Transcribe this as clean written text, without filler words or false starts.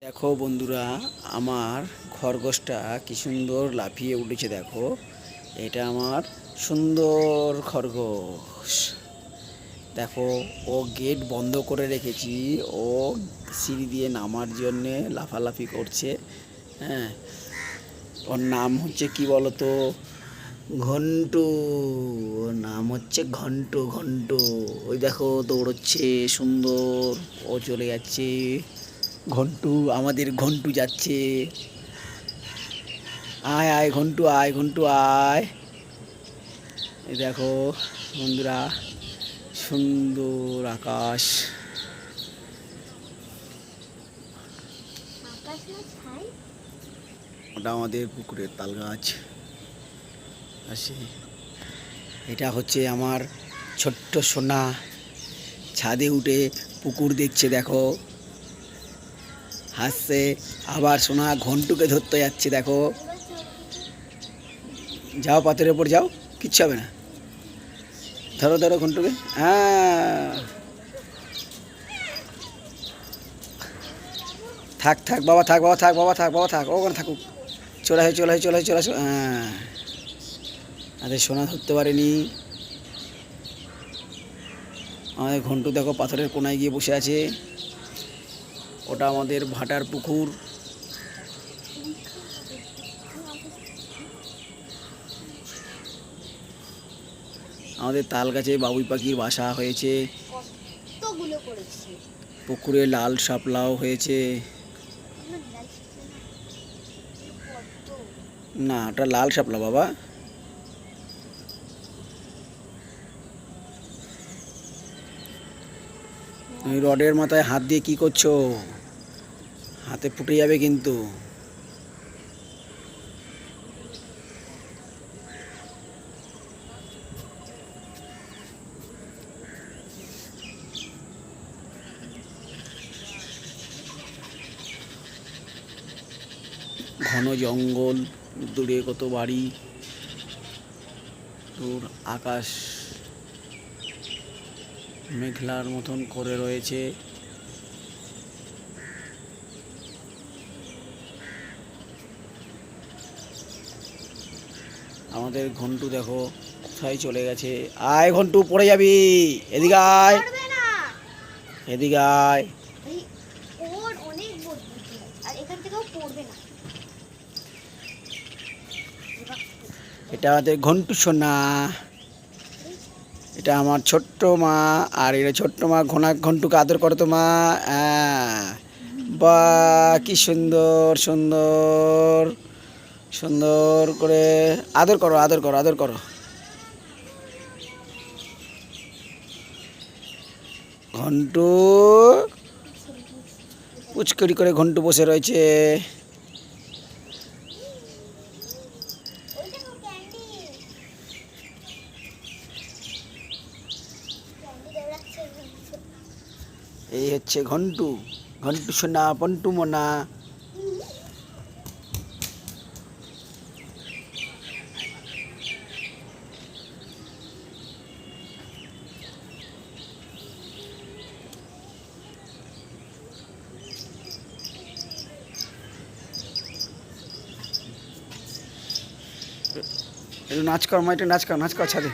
দেখো বন্ধুরা, আমার খরগোশটা কি সুন্দর লাফিয়ে উঠেছে। দেখো, এটা আমার সুন্দর খরগোশ। দেখো, ও গেট বন্ধ করে রেখেছি, ও সিঁড়ি দিয়ে নামার জন্যে লাফালাফি করছে। হ্যাঁ, ওর নাম হচ্ছে কি বলতো? ঘন্টু। ওর নাম হচ্ছে ঘন্টু ঘন্টু। ওই দেখো দৌড়চ্ছে সুন্দর, ও চলে যাচ্ছে। ঘন্টু, আমাদের ঘন্টু যাচ্ছে। আয় আয় ঘন্টু, আয় ঘন্টু আয়। এই দেখো বন্ধুরা, সুন্দর আকাশ। ওটা আমাদের পুকুরের তাল গাছ আসে। এটা হচ্ছে আমার ছোট্ট সোনা, ছাদে উঠে পুকুর দেখছে। দেখো, হাসছে। আবার সোনা ঘন্টুকে ধরতে যাচ্ছে। দেখো, যাও পাথরের ওপর যাও, কিচ্ছু হবে না। ধরো ধরো ঘন্টুকে। হ্যাঁ, থাক থাক বাবা, থাক বাবা, থাক বাবা, থাক বাবা, থাক ওখানে থাকুক। চলে আসো চলে আসো চলে আসো চলে আসো। হ্যাঁ, আমাদের সোনা ধরতে পারেনি। আমাদের ঘন্টু দেখো পাথরের কোনায় গিয়ে বসে আছে। ওটা আমাদের ভাটার পুকুর। আমাদের তাল গাছে বাবুই পাখির বাসা হয়েছে। পুকুরে লাল শাপলাও হয়েছে। না, ওটা লাল শাপলা বাবা। তুমি রডের মাথায় হাত দিয়ে কি করছো? হাতে ফুটে যাবে কিন্তু। ঘন জঙ্গল, দূরে কত বাড়ি, দূর আকাশ মেঘলার মতন করে রয়েছে। আমাদের ঘন্টু দেখো কোথায় চলে গেছে। আয় ঘন্টু, পড়ে যাবি। এদিকে আয়, এদিকে আয়। এটা আমাদের ঘন্টু সোনা। এটা আমার ছোট্ট মা। আর এটা ছোট্ট মা ঘন্টুকে আদর করো তো মা। বা কি সুন্দর সুন্দর সুন্দর করে আদর করো, আদর করো, আদর করো। ঘন্টু পুচকরি করে ঘন্টু বসে রয়েছে। এই হচ্ছে ঘন্টু, ঘন্টু সোনা, পন্টু মোনা। একটু নাচ কর মা, একটু নাচ কর, নাচ কর ছাদে।